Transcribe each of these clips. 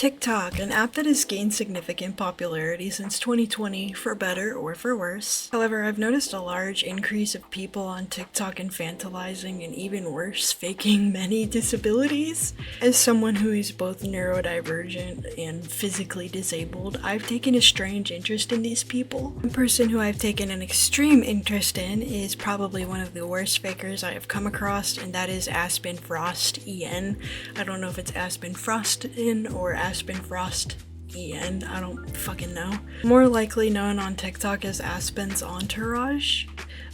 TikTok, an app that has gained significant popularity since 2020, for better or for worse. However, I've noticed a large increase of people on TikTok infantilizing and even worse, faking many disabilities. As someone who is both neurodivergent and physically disabled, I've taken a strange interest in these people. One person who I've taken an extreme interest in is probably one of the worst fakers I have come across, and that is AspenFrostEN. I don't know if it's AspenFrostEN or AspenFrostEN, I don't fucking know. More likely known on TikTok as Aspen's Entourage.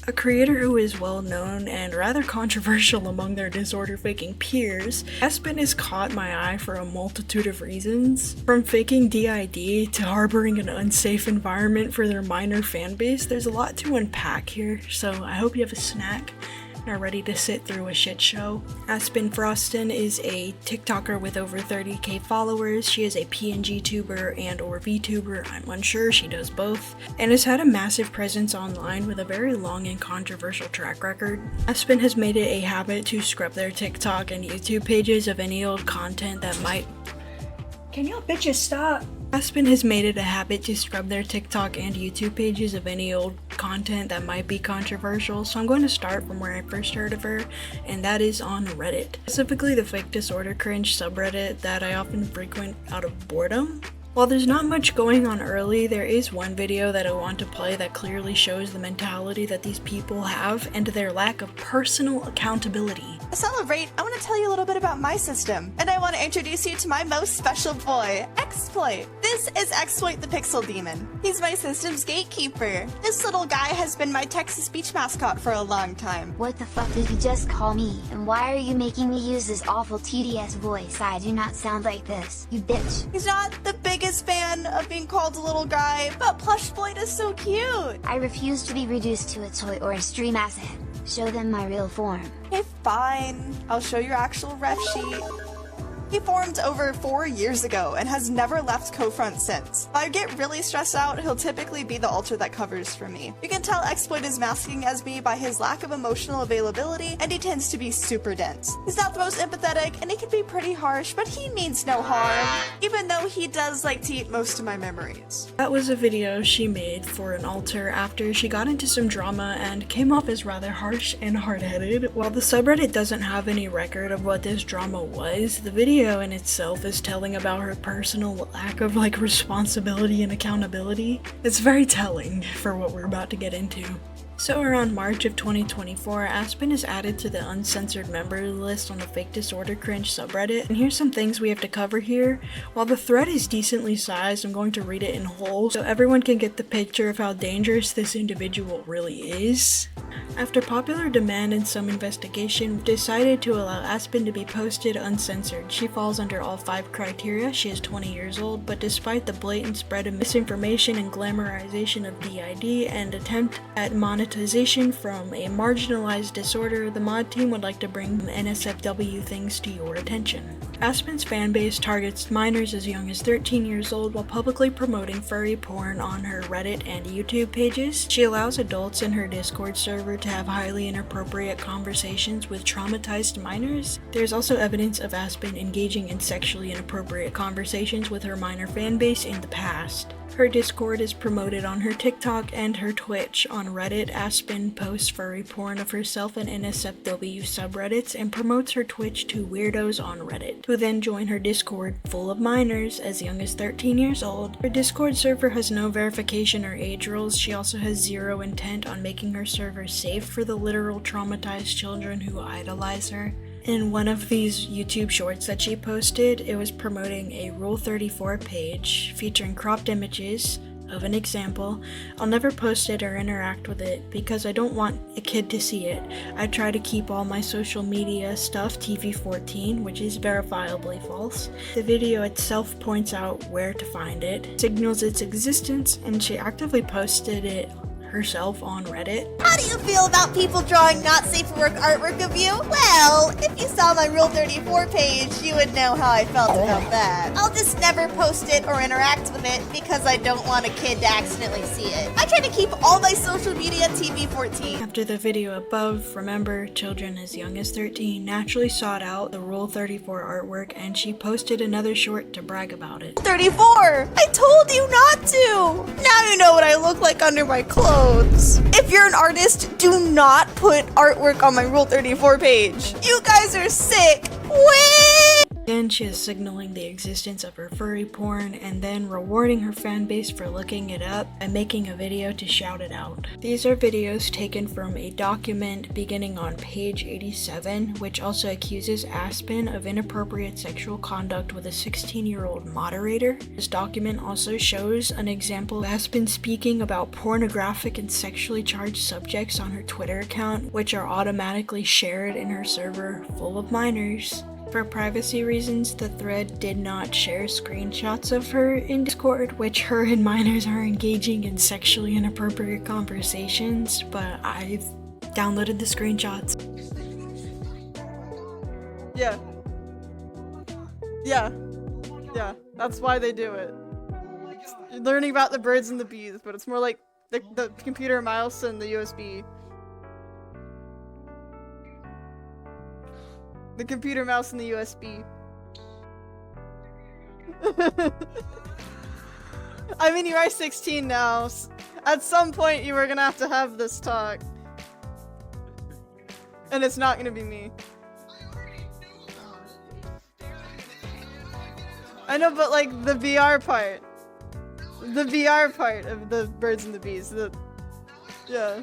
A creator who is well known and rather controversial among their disorder faking peers, Aspen has caught my eye for a multitude of reasons. From faking DID to harboring an unsafe environment for their minor fanbase, there's a lot to unpack here, so I hope you have a snack and are ready to sit through a shit show. AspenFrostEN is a TikToker with over 30k followers. She is a PNG tuber and or VTuber, I'm unsure, she does both, and has had a massive presence online with a very long and controversial track record. Aspen has made it a habit to scrub their TikTok and YouTube pages of any old content that might— Can y'all bitches stop? Aspen has made it a habit to scrub their TikTok and YouTube pages of any old content that might be controversial, so I'm going to start from where I first heard of her, and that is on Reddit. Specifically the fake disorder cringe subreddit that I often frequent out of boredom. While there's not much going on early, there is one video that I want to play that clearly shows the mentality that these people have and their lack of personal accountability. To celebrate, I want to tell you a little bit about my system, and I want to introduce you to my most special boy, Exploit. This is Exploit the Pixel Demon. He's my system's gatekeeper. This little guy has been my text-to-speech mascot for a long time. What the fuck did you just call me? And why are you making me use this awful TDS voice? I do not sound like this, you bitch. He's not the biggest fan of being called a little guy, but Plushbloid is so cute. I refuse to be reduced to a toy or a stream asset. Show them my real form. Okay, fine. I'll show your actual ref sheet. He formed over 4 years ago and has never left Cofront since. If I get really stressed out, he'll typically be the altar that covers for me. You can tell Exploit is masking as me by his lack of emotional availability, and he tends to be super dense. He's not the most empathetic, and he can be pretty harsh, but he means no harm, even though he does like to eat most of my memories. That was a video she made for an altar after she got into some drama and came off as rather harsh and hard-headed. While the subreddit doesn't have any record of what this drama was, the video in itself is telling about her personal lack of responsibility and accountability. It's very telling for what we're about to get into. So around March of 2024, Aspen is added to the uncensored member list on the fake disorder cringe subreddit, and here's some things we have to cover here. While the thread is decently sized, I'm going to read it in whole so everyone can get the picture of how dangerous this individual really is. After popular demand and some investigation, we decided to allow Aspen to be posted uncensored. She falls under all 5 criteria. She is 20 years old, but despite the blatant spread of misinformation and glamorization of DID and attempt at monetization from a marginalized disorder, the mod team would like to bring NSFW things to your attention. Aspen's fanbase targets minors as young as 13 years old while publicly promoting furry porn on her Reddit and YouTube pages. She allows adults in her Discord server to have highly inappropriate conversations with traumatized minors. There's also evidence of Aspen engaging in sexually inappropriate conversations with her minor fanbase in the past. Her Discord is promoted on her TikTok and her Twitch. On Reddit, Aspen posts furry porn of herself and NSFW subreddits and promotes her Twitch to weirdos on Reddit, who then join her Discord full of minors as young as 13 years old. Her Discord server has no verification or age rules. She also has zero intent on making her server safe for the literal traumatized children who idolize her. In one of these YouTube shorts that she posted, it was promoting a Rule 34 page featuring cropped images of an example. I'll never post it or interact with it because I don't want a kid to see it. I try to keep all my social media stuff TV-14, which is verifiably false. The video itself points out where to find it, signals its existence, and she actively posted it herself on Reddit. How do you feel about people drawing not safe for work artwork of you? Well, if you saw my Rule 34 page, you would know how I felt about that. I'll just never post it or interact with it because I don't want a kid to accidentally see it. I try to keep all my social media TV-14. After the video above, remember, children as young as 13 naturally sought out the Rule 34 artwork, and she posted another short to brag about it. 34! I told you not to! Now you know what I look like under my clothes. If you're an artist, do not put artwork on my Rule 34 page. You guys are sick. Wait! Again, she is signaling the existence of her furry porn and then rewarding her fan base for looking it up and making a video to shout it out. These are videos taken from a document beginning on page 87, which also accuses Aspen of inappropriate sexual conduct with a 16-year-old moderator. This document also shows an example of Aspen speaking about pornographic and sexually charged subjects on her Twitter account, which are automatically shared in her server full of minors. For privacy reasons, the thread did not share screenshots of her in Discord, which her and minors are engaging in sexually inappropriate conversations, but I've downloaded the screenshots. Yeah. Yeah. Yeah. That's why they do it. You're learning about the birds and the bees, but it's more like the computer mouse and the USB. The computer mouse and the USB. I mean, you are 16 now. At some point, you were gonna have to have this talk. And it's not gonna be me. I know, but like, the VR part. The VR part of the birds and the bees. Yeah.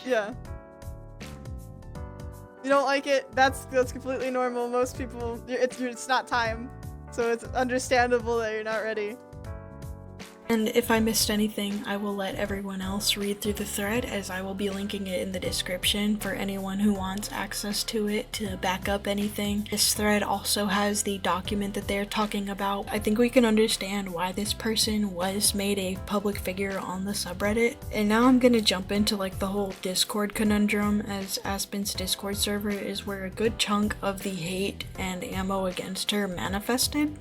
Yeah. You don't like it? That's completely normal. Most people, it's not time. So it's understandable that you're not ready. And if I missed anything, I will let everyone else read through the thread, as I will be linking it in the description for anyone who wants access to it to back up anything. This thread also has the document that they're talking about. I think we can understand why this person was made a public figure on the subreddit. And now I'm gonna jump into like the whole Discord conundrum, as Aspen's Discord server is where a good chunk of the hate and ammo against her manifested.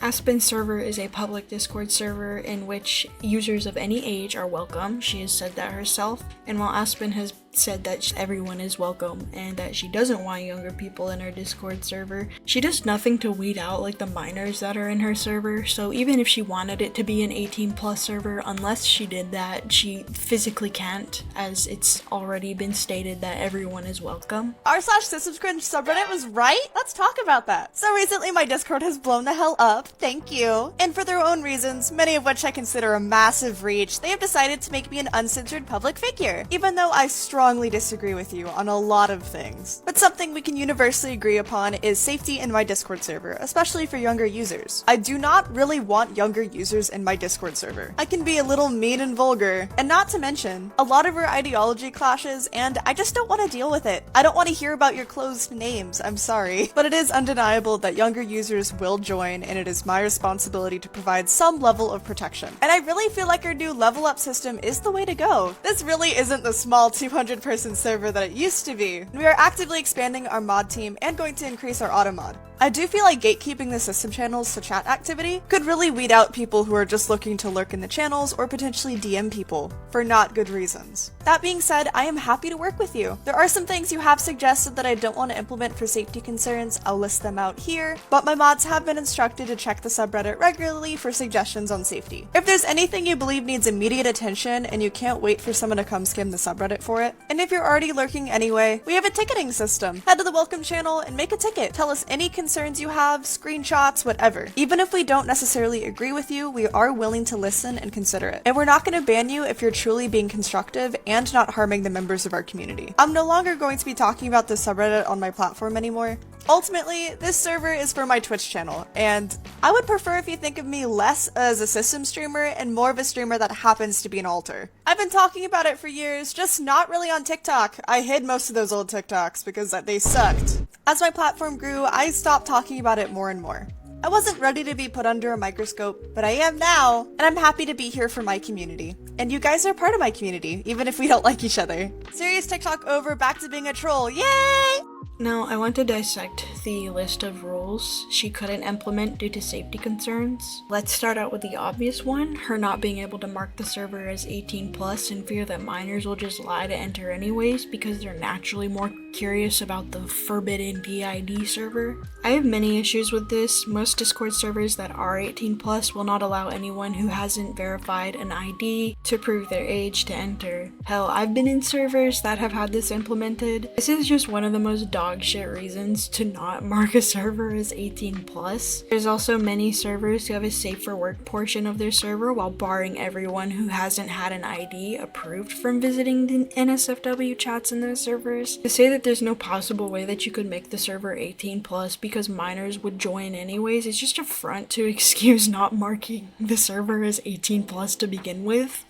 Aspen's server is a public Discord server in which users of any age are welcome. She has said that herself, and while Aspen has said that everyone is welcome and that she doesn't want younger people in her Discord server, she does nothing to weed out like the minors that are in her server. So even if she wanted it to be an 18+ server, unless she did that, she physically can't, as it's already been stated that everyone is welcome. r/systemscringe subreddit was right? Let's talk about that. So recently my Discord has blown the hell up, thank you. And for their own reasons, many of which I consider a massive reach, they have decided to make me an uncensored public figure, even though I strongly disagree with you on a lot of things. But something we can universally agree upon is safety in my Discord server, especially for younger users. I do not really want younger users in my Discord server. I can be a little mean and vulgar, and not to mention, a lot of our ideology clashes, and I just don't want to deal with it. I don't want to hear about your closed names, I'm sorry. But it is undeniable that younger users will join, and it is my responsibility to provide some level of protection. And I really feel like our new level up system is the way to go. This really isn't the small 200-person server that it used to be. We are actively expanding our mod team and going to increase our auto mod. I do feel like gatekeeping the system channels to chat activity could really weed out people who are just looking to lurk in the channels or potentially DM people for not good reasons. That being said, I am happy to work with you. There are some things you have suggested that I don't want to implement for safety concerns. I'll list them out here, but my mods have been instructed to check the subreddit regularly for suggestions on safety. If there's anything you believe needs immediate attention and you can't wait for someone to come skim the subreddit for it, and if you're already lurking anyway, we have a ticketing system. Head to the welcome channel and make a ticket. Tell us any concerns you have, screenshots, whatever. Even if we don't necessarily agree with you, we are willing to listen and consider it. And we're not going to ban you if you're truly being constructive and not harming the members of our community. I'm no longer going to be talking about the subreddit on my platform anymore. Ultimately, this server is for my Twitch channel, and I would prefer if you think of me less as a system streamer and more of a streamer that happens to be an alter. I've been talking about it for years, just not really on TikTok. I hid most of those old TikToks because they sucked. As my platform grew, I stopped talking about it more and more. I wasn't ready to be put under a microscope, but I am now, and I'm happy to be here for my community. And you guys are part of my community, even if we don't like each other. Serious TikTok over, back to being a troll, yay! Now, I want to dissect the list of rules she couldn't implement due to safety concerns. Let's start out with the obvious one, her not being able to mark the server as 18+ in fear that minors will just lie to enter anyways because they're naturally more curious about the forbidden DID server. I have many issues with this. Most Discord servers that are 18+ will not allow anyone who hasn't verified an ID to prove their age to enter. Hell, I've been in servers that have had this implemented. This is just one of the most dog shit reasons to not mark a server as 18+. There's also many servers who have a safe for work portion of their server while barring everyone who hasn't had an ID approved from visiting the NSFW chats in those servers. To say that there's no possible way that you could make the server 18+ because minors would join anyways is just a front to excuse not marking the server as 18+ to begin with.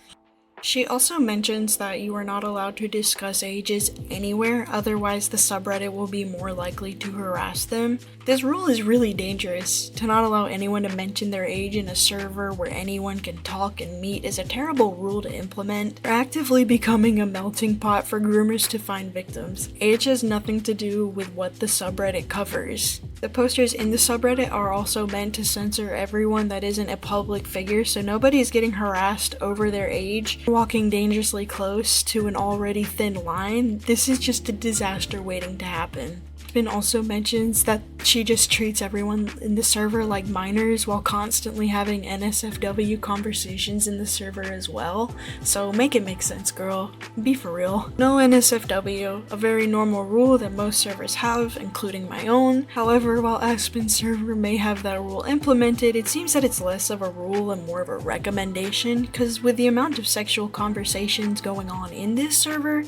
She also mentions that you are not allowed to discuss ages anywhere, otherwise the subreddit will be more likely to harass them. This rule is really dangerous. To not allow anyone to mention their age in a server where anyone can talk and meet is a terrible rule to implement. They're actively becoming a melting pot for groomers to find victims. Age has nothing to do with what the subreddit covers. The posters in the subreddit are also meant to censor everyone that isn't a public figure, so nobody is getting harassed over their age, walking dangerously close to an already thin line. This is just a disaster waiting to happen. Aspen also mentions that she just treats everyone in the server like minors while constantly having NSFW conversations in the server as well. So make it make sense, girl. Be for real. No NSFW, a very normal rule that most servers have, including my own. However, while Aspen's server may have that rule implemented, it seems that it's less of a rule and more of a recommendation, because with the amount of sexual conversations going on in this server,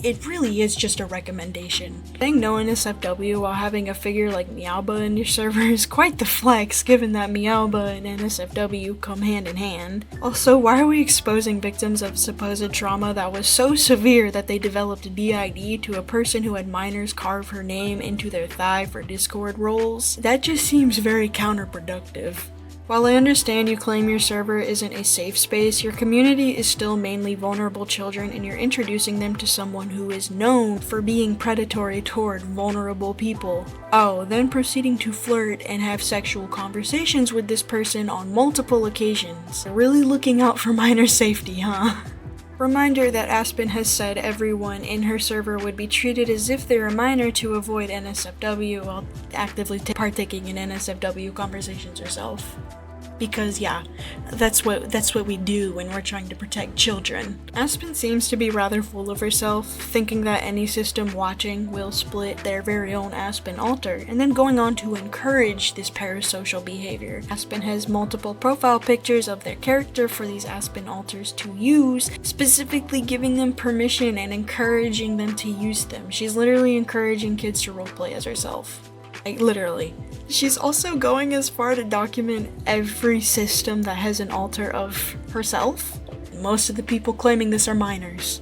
it really is just a recommendation. Saying no NSFW while having a figure like Meowba in your server is quite the flex, given that Meowba and NSFW come hand in hand. Also, why are we exposing victims of supposed trauma that was so severe that they developed DID to a person who had minors carve her name into their thigh for Discord roles? That just seems very counterproductive. While I understand you claim your server isn't a safe space, your community is still mainly vulnerable children and you're introducing them to someone who is known for being predatory toward vulnerable people. Oh, then proceeding to flirt and have sexual conversations with this person on multiple occasions. Really looking out for minor safety, huh? Reminder that Aspen has said everyone in her server would be treated as if they're a minor to avoid NSFW while actively partaking in NSFW conversations herself. Because yeah, that's what we do when we're trying to protect children. Aspen seems to be rather full of herself, thinking that any system watching will split their very own Aspen altar, and then going on to encourage this parasocial behavior. Aspen has multiple profile pictures of their character for these Aspen altars to use, specifically giving them permission and encouraging them to use them. She's literally encouraging kids to roleplay as herself. Like, literally. She's also going as far to document every system that has an altar of herself. Most of the people claiming this are minors.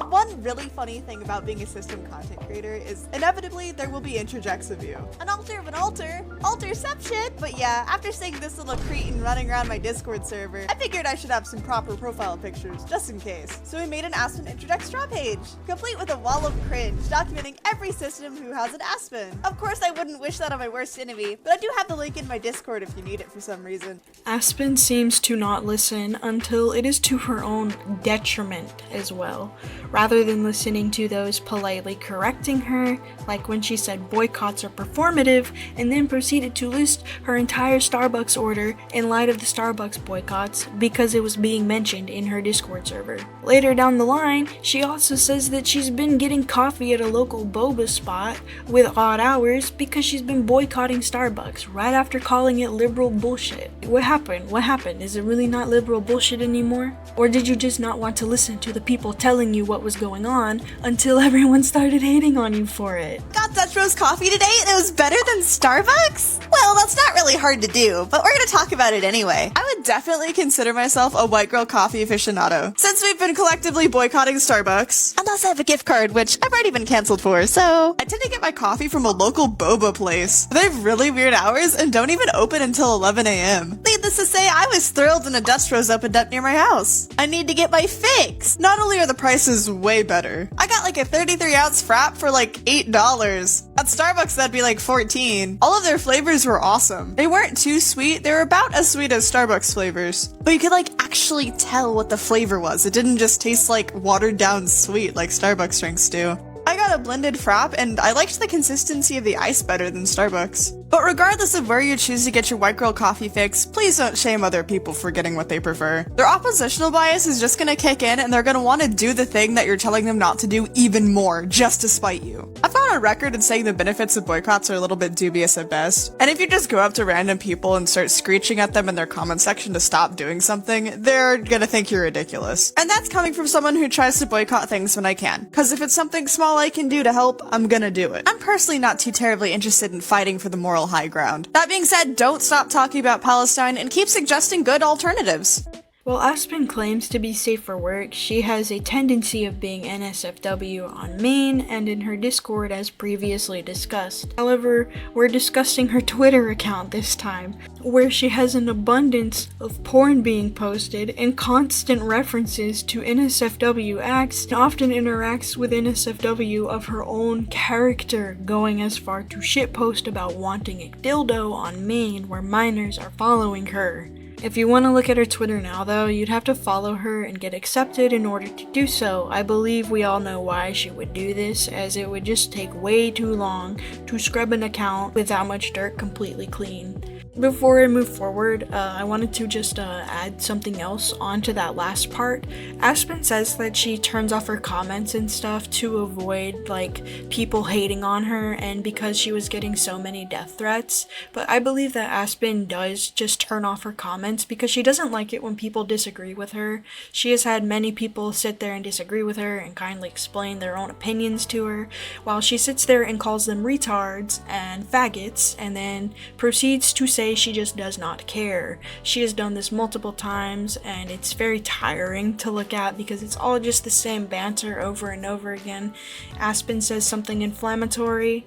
One really funny thing about being a system content creator is inevitably there will be interjects of you. An altar of an altar? Alterception! But yeah, after seeing this little cretin running around my Discord server, I figured I should have some proper profile pictures, just in case. So we made an Aspen Interject straw page, complete with a wall of cringe, documenting every system who has an Aspen. Of course I wouldn't wish that on my worst enemy, but I do have the link in my Discord if you need it for some reason. Aspen seems to not listen until it is to her own detriment as well, rather than listening to those politely correcting her, like when she said boycotts are performative, and then proceeded to list her entire Starbucks order in light of the Starbucks boycotts because it was being mentioned in her Discord server. Later down the line, she also says that she's been getting coffee at a local boba spot with odd hours because she's been boycotting Starbucks right after calling it liberal bullshit. What happened? What happened? Is it really not liberal bullshit anymore? Or did you just not want to listen to the people telling you what was going on until everyone started hating on you for it? Got Dutch Rose coffee today and it was better than Starbucks? Well, that's not really really hard to do, but we're gonna talk about it anyway. I would definitely consider myself a white girl coffee aficionado, since we've been collectively boycotting Starbucks. Unless I have a gift card, which I've already been canceled for, so I tend to get my coffee from a local boba place. They have really weird hours and don't even open until 11 a.m. Needless to say, I was thrilled when a Dutch Bros opened up near my house. I need to get my fix. Not only are the prices way better, I got like a 33-ounce frap for like $8. At Starbucks, that'd be like $14. All of their flavors were awesome. They weren't too sweet. They were about as sweet as Starbucks flavors, but you could like actually tell what the flavor was. It didn't just taste like watered down sweet like Starbucks drinks do. I got a blended frap and I liked the consistency of the ice better than Starbucks. But regardless of where you choose to get your white girl coffee fix, please don't shame other people for getting what they prefer. Their oppositional bias is just gonna kick in and they're gonna want to do the thing that you're telling them not to do even more, just to spite you. I've gone on record in saying the benefits of boycotts are a little bit dubious at best, and if you just go up to random people and start screeching at them in their comment section to stop doing something, they're gonna think you're ridiculous. And that's coming from someone who tries to boycott things when I can, cause if it's something small I can do to help, I'm gonna do it. I'm personally not too terribly interested in fighting for the moral high ground. That being said, don't stop talking about Palestine and keep suggesting good alternatives. While Aspen claims to be safe for work, she has a tendency of being NSFW on main and in her Discord as previously discussed. However, we're discussing her Twitter account this time, where she has an abundance of porn being posted and constant references to NSFW acts, and often interacts with NSFW of her own character, going as far to shitpost about wanting a dildo on main where minors are following her. If you want to look at her Twitter now though, you'd have to follow her and get accepted in order to do so. I believe we all know why she would do this, as it would just take way too long to scrub an account with that much dirt completely clean. Before I move forward, I wanted to just add something else onto that last part. Aspen says that she turns off her comments and stuff to avoid like people hating on her and because she was getting so many death threats, but I believe that Aspen does just turn off her comments because she doesn't like it when people disagree with her. She has had many people sit there and disagree with her and kindly explain their own opinions to her, while she sits there and calls them retards and faggots and then proceeds to say she just does not care. She has done this multiple times and it's very tiring to look at because it's all just the same banter over and over again. Aspen says something inflammatory,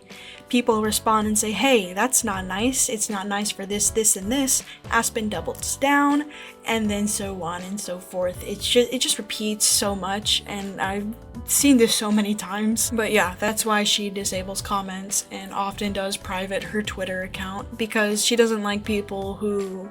people respond and say, hey, that's not nice, it's not nice for this, this, and this. Aspen doubles down, and then so on and so forth. It just repeats so much, and I've seen this so many times. But yeah, that's why she disables comments and often does private her Twitter account, because she doesn't like people who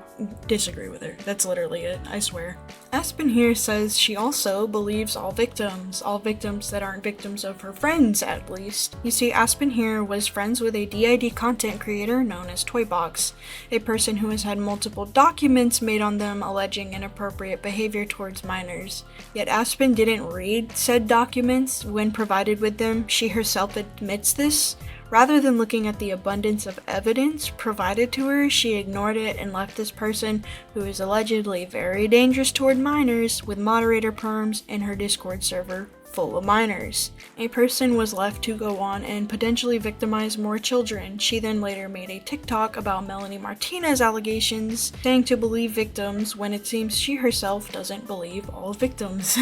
disagree with her. That's literally it, I swear. Aspen here says she also believes all victims that aren't victims of her friends, at least. You see, Aspen here was friends with a DID content creator known as Toybox, a person who has had multiple documents made on them alleging inappropriate behavior towards minors. Yet Aspen didn't read said documents when provided with them. She herself admits this. Rather than looking at the abundance of evidence provided to her, she ignored it and left this person, who is allegedly very dangerous toward minors, with moderator perms in her Discord server full of minors. A person was left to go on and potentially victimize more children. She then later made a TikTok about Melanie Martinez allegations, saying to believe victims when it seems she herself doesn't believe all victims.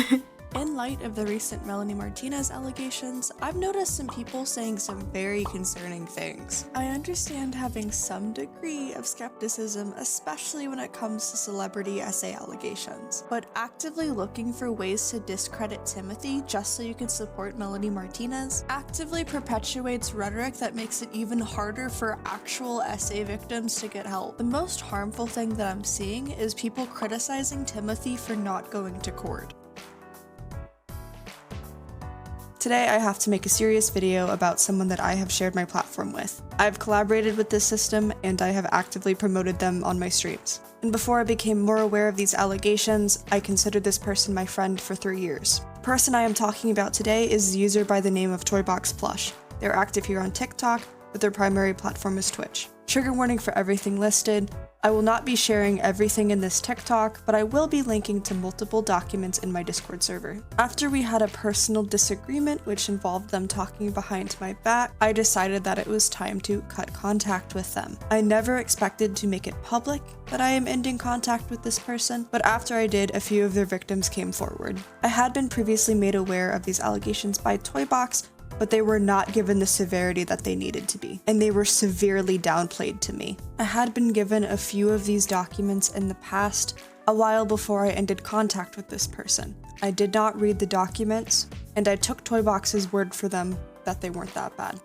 In light of the recent Melanie Martinez allegations, I've noticed some people saying some very concerning things. I understand having some degree of skepticism, especially when it comes to celebrity essay allegations, but actively looking for ways to discredit Timothy just so you can support Melanie Martinez actively perpetuates rhetoric that makes it even harder for actual essay victims to get help. The most harmful thing that I'm seeing is people criticizing Timothy for not going to court. Today I have to make a serious video about someone that I have shared my platform with. I've collaborated with this system and I have actively promoted them on my streams. And before I became more aware of these allegations, I considered this person my friend for 3 years. The person I am talking about today is a user by the name of Toybox Plush. They're active here on TikTok, but their primary platform is Twitch. Trigger warning for everything listed. I will not be sharing everything in this TikTok, but I will be linking to multiple documents in my Discord server. After we had a personal disagreement, which involved them talking behind my back, I decided that it was time to cut contact with them. I never expected to make it public that I am ending contact with this person, but after I did, a few of their victims came forward. I had been previously made aware of these allegations by Toybox, but they were not given the severity that they needed to be, and they were severely downplayed to me. I had been given a few of these documents in the past, a while before I ended contact with this person. I did not read the documents, and I took Toybox's word for them that they weren't that bad.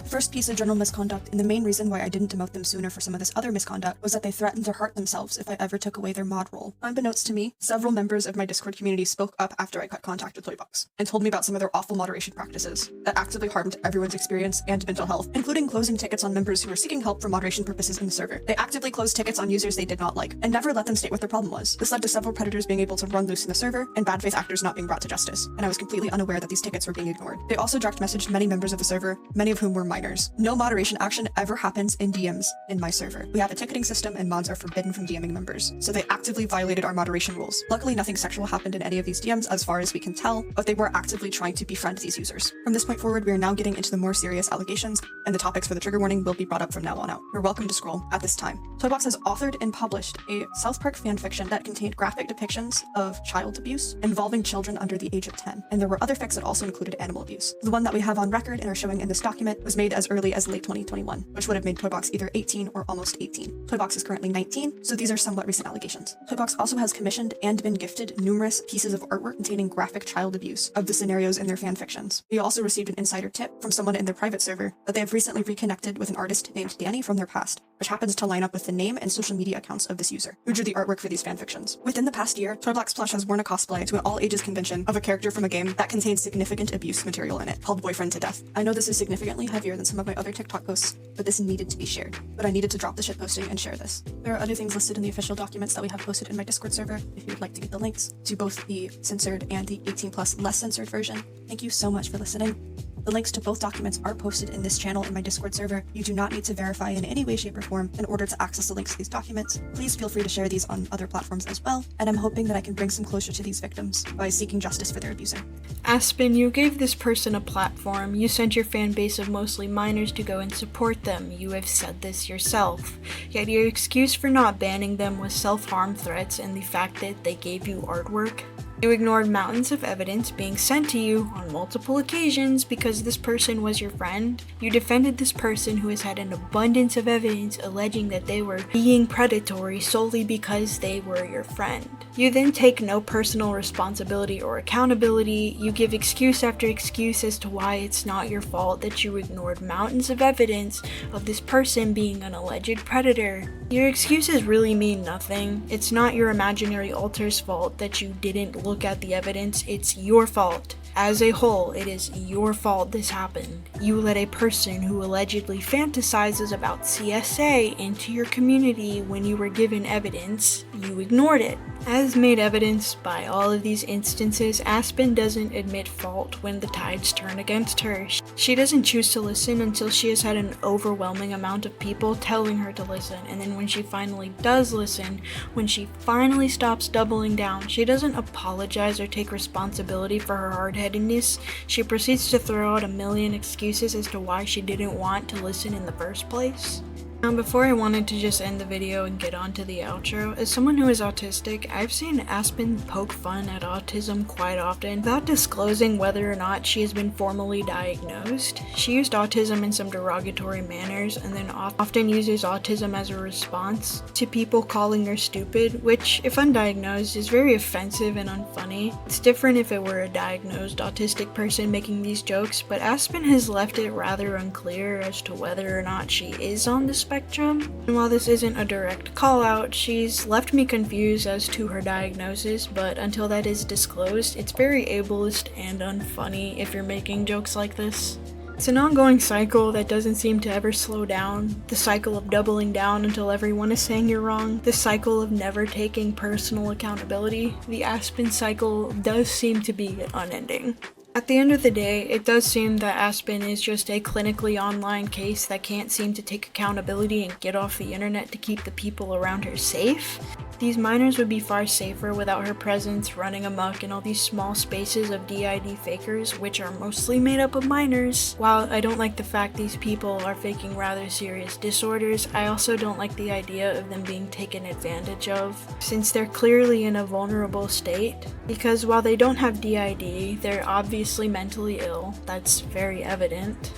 The first piece of general misconduct, and the main reason why I didn't demote them sooner for some of this other misconduct, was that they threatened to hurt themselves if I ever took away their mod role. Unbeknownst to me, several members of my Discord community spoke up after I cut contact with Toybox, and told me about some of their awful moderation practices that actively harmed everyone's experience and mental health, including closing tickets on members who were seeking help for moderation purposes in the server. They actively closed tickets on users they did not like, and never let them state what their problem was. This led to several predators being able to run loose in the server, and bad faith actors not being brought to justice, and I was completely unaware that these tickets were being ignored. They also direct messaged many members of the server, many of whom were minors. No moderation action ever happens in DMs in my server. We have a ticketing system and mods are forbidden from DMing members, so they actively violated our moderation rules. Luckily, nothing sexual happened in any of these DMs as far as we can tell, but they were actively trying to befriend these users. From this point forward, we are now getting into the more serious allegations, and the topics for the trigger warning will be brought up from now on out. You're welcome to scroll at this time. Toybox has authored and published a South Park fanfiction that contained graphic depictions of child abuse involving children under the age of 10, and there were other fics that also included animal abuse. The one that we have on record and are showing in this document was made as early as late 2021, which would have made Toybox either 18 or almost 18. Toybox is currently 19, so these are somewhat recent allegations. Toybox also has commissioned and been gifted numerous pieces of artwork containing graphic child abuse of the scenarios in their fanfictions. We also received an insider tip from someone in their private server that they have recently reconnected with an artist named Danny from their past, which happens to line up with the name and social media accounts of this user, who drew the artwork for these fanfictions. Within the past year, Toybox Plush has worn a cosplay to an all-ages convention of a character from a game that contains significant abuse material in it, called Boyfriend to Death. I know this is significantly heavier than some of my other TikTok posts, but this needed to be shared. But I needed to drop the shit posting and share this. There are other things listed in the official documents that we have posted in my Discord server if you would like to get the links to both the censored and the 18+ less censored version. Thank you so much for listening. The links to both documents are posted in this channel in my Discord server. You do not need to verify in any way, shape, or form in order to access the links to these documents. Please feel free to share these on other platforms as well, and I'm hoping that I can bring some closure to these victims by seeking justice for their abuser. Aspen, you gave this person a platform. You sent your fan base of mostly minors to go and support them. You have said this yourself. Yet your excuse for not banning them was self-harm threats and the fact that they gave you artwork. You ignored mountains of evidence being sent to you on multiple occasions because this person was your friend. You defended this person who has had an abundance of evidence alleging that they were being predatory solely because they were your friend. You then take no personal responsibility or accountability. You give excuse after excuse as to why it's not your fault that you ignored mountains of evidence of this person being an alleged predator. Your excuses really mean nothing. It's not your imaginary alter's fault that you didn't look at the evidence. It's your fault. As a whole, it is your fault this happened. You let a person who allegedly fantasizes about CSA into your community when you were given evidence. You ignored it. As made evidence by all of these instances, Aspen doesn't admit fault when the tides turn against her. She doesn't choose to listen until she has had an overwhelming amount of people telling her to listen, and then when she finally does listen, when she finally stops doubling down, she doesn't apologize or take responsibility for her hard-headedness. She proceeds to throw out a million excuses as to why she didn't want to listen in the first place. Now, before I wanted to just end the video and get on to the outro, as someone who is autistic, I've seen Aspen poke fun at autism quite often without disclosing whether or not she has been formally diagnosed. She used autism in some derogatory manners and then often uses autism as a response to people calling her stupid, which, if undiagnosed, is very offensive and unfunny. It's different if it were a diagnosed autistic person making these jokes, but Aspen has left it rather unclear as to whether or not she is on the spectrum. And while this isn't a direct call out, she's left me confused as to her diagnosis, but until that is disclosed, it's very ableist and unfunny if you're making jokes like this. It's an ongoing cycle that doesn't seem to ever slow down. The cycle of doubling down until everyone is saying you're wrong. The cycle of never taking personal accountability. The Aspen cycle does seem to be unending. At the end of the day, it does seem that Aspen is just a clinically online case that can't seem to take accountability and get off the internet to keep the people around her safe. These minors would be far safer without her presence running amok in all these small spaces of DID fakers, which are mostly made up of minors. While I don't like the fact these people are faking rather serious disorders, I also don't like the idea of them being taken advantage of, since they're clearly in a vulnerable state. Because while they don't have DID, they're obviously mentally ill, that's very evident.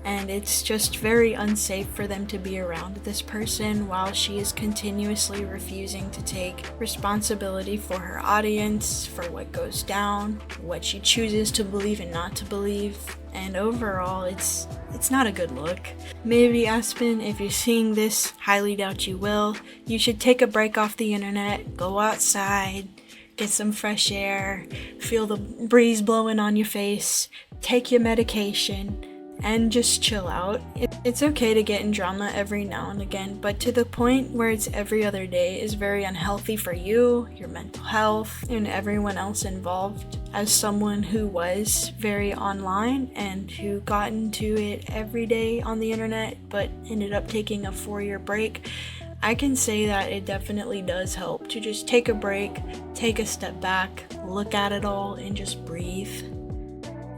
And it's just very unsafe for them to be around this person while she is continuously refusing to take responsibility for her audience, for what goes down, what she chooses to believe and not to believe, and overall it's not a good look. Maybe Aspen, if you're seeing this, highly doubt you will, you should take a break off the internet, go outside, get some fresh air, feel the breeze blowing on your face, take your medication, and just chill out. It's okay to get in drama every now and again, but to the point where it's every other day is very unhealthy for you, your mental health, and everyone else involved. As someone who was very online and who got into it every day on the internet but ended up taking a 4-year break, I can say that it definitely does help to just take a break, take a step back, look at it all, and just breathe.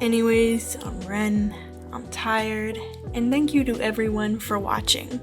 Anyways, I'm Ren. I'm tired, and thank you to everyone for watching.